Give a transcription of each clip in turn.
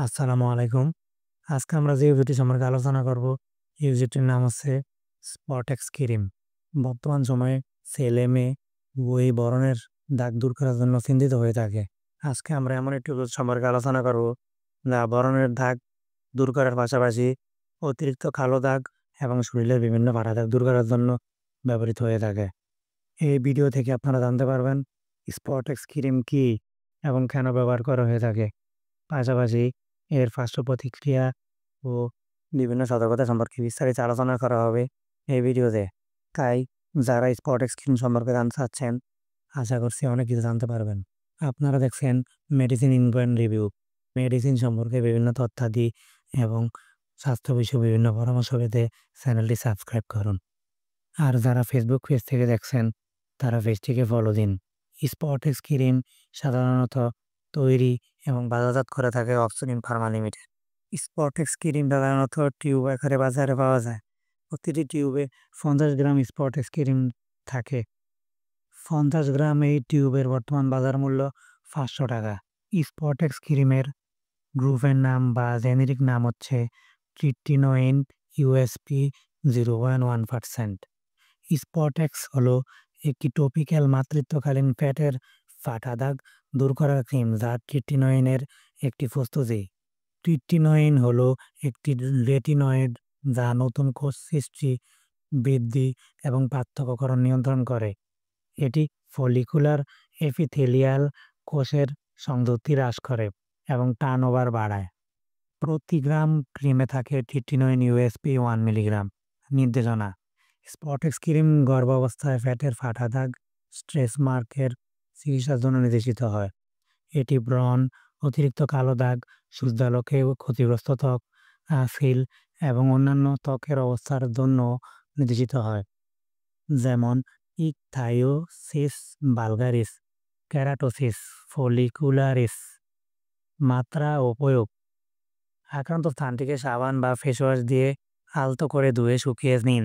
আসসালামু আলাইকুম। আজকে আমরা যে ইউজুটি সম্পর্কে আলোচনা করব, ইউজুটির নাম হচ্ছে স্পটেক্স ক্রিম। বর্তমান সময়ে ছেলে-মেয়ে উভয়ই বরণের দাগ দূর করার জন্য চিন্তিত হয়ে থাকে। আজকে আমরা এমন একটি ওষুধ সম্পর্কে আলোচনা করব, যা বরণের দাগ দূর করার পাশাপাশি অতিরিক্ত কালো দাগ এবং শরীরের বিভিন্ন ফাটা দাগ দূর করার জন্য ব্যবহৃত হয়ে থাকে। এই ভিডিও থেকে আপনারা জানতে পারবেন স্পটেক্স ক্রিম কী এবং কেন ব্যবহার করা হয়ে থাকে। পাশাপাশি এর পার্শ্ব প্রতিক্রিয়া ও বিভিন্ন সতর্কতা সম্পর্কে বিস্তারিত আলোচনা করা হবে এই ভিডিওতে। তাই যারা স্পটেক্স ক্রিম সম্পর্কে জানতে চাচ্ছেন, আশা করছি অনেক কিছু জানতে পারবেন। আপনারা দেখছেন মেডিসিন ইনগ্রেডিয়েন্ট রিভিউ। মেডিসিন সম্পর্কে বিভিন্ন তথ্যাদি এবং স্বাস্থ্য বিষয়ে বিভিন্ন পরামর্শ পেতে চ্যানেলটি সাবস্ক্রাইব করুন। আর যারা ফেসবুক পেজ থেকে দেখছেন, তারা পেজটিকে ফলো দিন। স্পটেক্স ক্রিম সাধারণত তৈরি এবং বাজারজাত করে থাকে অপসনিন ফার্মা লিমিটেড। স্পটেক্স ক্রিম সাধারণত টিউব আকারে বাজারে পাওয়া যায়। প্রতিটি টিউবে 50 গ্রাম স্পটেক্স ক্রিম থাকে। 50 গ্রাম এই টিউবের বর্তমান বাজার মূল্য 500 টাকা। স্পটেক্স ক্রিমের গ্রুপের নাম বা জেনেরিক নাম হচ্ছে ট্রিটিনোইন ইউএসপি 0.1%। স্পটেক্স হলো একটি টপিক্যাল মাতৃত্বকালীন পেটের ফাটা দাগ দূর করার ক্রিম, যা ট্রিটিনোইনের একটি প্রস্তুতি। ট্রিটিনোইন হলো একটি রেটিনয়েড যা নতুন কোষ সৃষ্টি, বৃদ্ধি এবং পার্থক্যকরণ নিয়ন্ত্রণ করে। এটি ফলিকুলার এপিথেলিয়াল কোষের সংযুক্তি হ্রাস করে এবং টার্নওভার বাড়ায়। প্রতি গ্রাম ক্রিমে থাকে ট্রিটিনোইন ইউএসপি 1 মিলিগ্রাম। নির্দেশনা: স্পটেক্স ক্রিম গর্ভাবস্থায় ফ্যাটের ফাটা দাগ, স্ট্রেচ মার্কের চিকিৎসার জন্য নির্দেশিত হয়। এটি ব্রণ, অতিরিক্ত কালো দাগ, সূর্যালোকে ক্ষতিগ্রস্ত ত্বক, সিল এবং অন্যান্য ত্বকের অবস্থার জন্য নির্দেশিত হয়, যেমন ইকথায়োসিস ভালগারিস, কেরাটোসিস ফলিকুলারিস। মাত্রা ও প্রয়োগ: আক্রান্ত স্থানটিকে সাবান বা ফেসওয়াশ দিয়ে আলতো করে ধুয়ে শুকিয়ে নিন।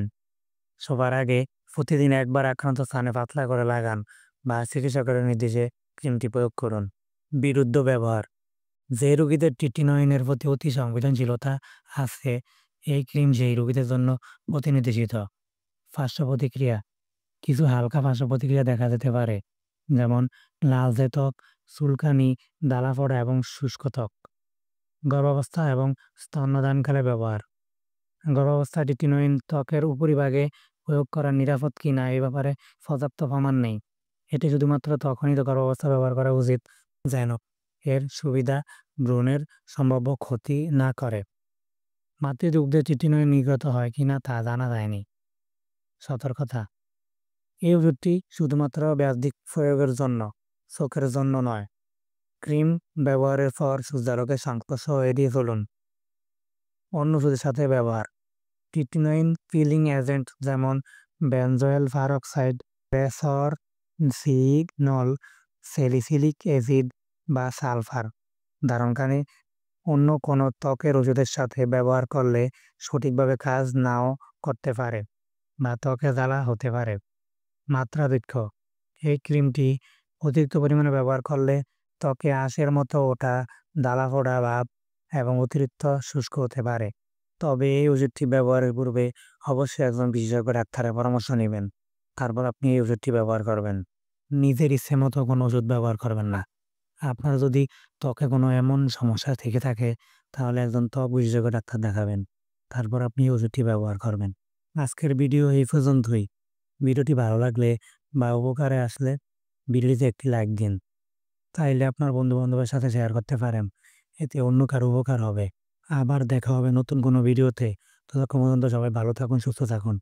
শোবার আগে প্রতিদিন একবার আক্রান্ত স্থানে পাতলা করে লাগান বা চিকিৎসকের নির্দেশে ক্রিমটি প্রয়োগ করুন। বিরুদ্ধ ব্যবহার: যে রোগীদের ট্রিটিনোইনের প্রতি অতি সংবেদনশীলতা আছে, এই ক্রিম সেই রোগীদের জন্য প্রতিনির্দেশিত। পার্শ্ব প্রতিক্রিয়া: কিছু হালকা পার্শ্ব প্রতিক্রিয়া দেখা যেতে পারে, যেমন লালচে ত্বক, চুলকানি, জ্বালা-পোড়া এবং শুষ্ক ত্বক। গর্ভাবস্থা এবং স্তন্যদানকালে ব্যবহার: গর্ভাবস্থায় ট্রিটিনোইন ত্বকের উপরিভাগে প্রয়োগ করা নিরাপদ কিনা এ ব্যাপারে পর্যাপ্ত প্রমাণ নেই। এটি শুধুমাত্র তখনই গর্ভাবস্থা ব্যবহার করা উচিত যেন এর সুবিধা ভ্রূণের সম্ভাব্য ক্ষতি না করে। মাতৃদুগ্ধে ট্রিটিনোইন নির্গত হয় কিনা তা জানা যায়নি। সতর্কতা: এই ওষুধটি শুধুমাত্র বাহ্যিক প্রয়োগের জন্য, চোখের জন্য নয়। ক্রিম ব্যবহারের পর সূর্যালোকের সংস্পর্শ এড়িয়ে চলুন। অন্য ওষুধের সাথে ব্যবহার: ট্রিটিনোইন পিলিং এজেন্ট যেমন বেনজোয়েল পারক্সাইড, বেসরসিনল, স্যালিসিলিক অ্যাসিড বা সালফার ধারণকারী অন্য কোনো ত্বকের ওষুধের সাথে ব্যবহার করলে সঠিকভাবে কাজ নাও করতে পারে বা ত্বকে জ্বালা হতে পারে। মাত্রাধিক্য: এই ক্রিমটি অতিরিক্ত পরিমাণে ব্যবহার করলে ত্বকে আঁশের মতো ওঠা, জ্বালা-পোড়া ভাব এবং অতিরিক্ত শুষ্ক হতে পারে। তবে এই ওষুধটি ব্যবহারের পূর্বে অবশ্যই একজন বিশেষজ্ঞ ডাক্তারের পরামর্শ নেবেন। তারপর আপনি এই ওষুধটি ব্যবহার করবেন। নিজের ইচ্ছে মতো কোনো ওষুধ ব্যবহার করবেন না। আপনার যদি ত্বকে কোনো এমন সমস্যা থেকে থাকে, তাহলে একজন ত্বক বিশেষজ্ঞ ডাক্তার দেখাবেন। তারপর আপনি এই ওষুধটি ব্যবহার করবেন। আজকের ভিডিও এই পর্যন্তই। ভিডিওটি ভালো লাগলে বা উপকারে আসলে ভিডিওটিতে একটি লাইক দিন। তাইলে আপনার বন্ধু-বান্ধবের সাথে শেয়ার করতে পারেন। এতে অন্য কারো উপকার হবে। আবার দেখা হবে নতুন কোনো ভিডিওতে। ততক্ষণ পর্যন্ত সবাই ভালো থাকুন, সুস্থ থাকুন।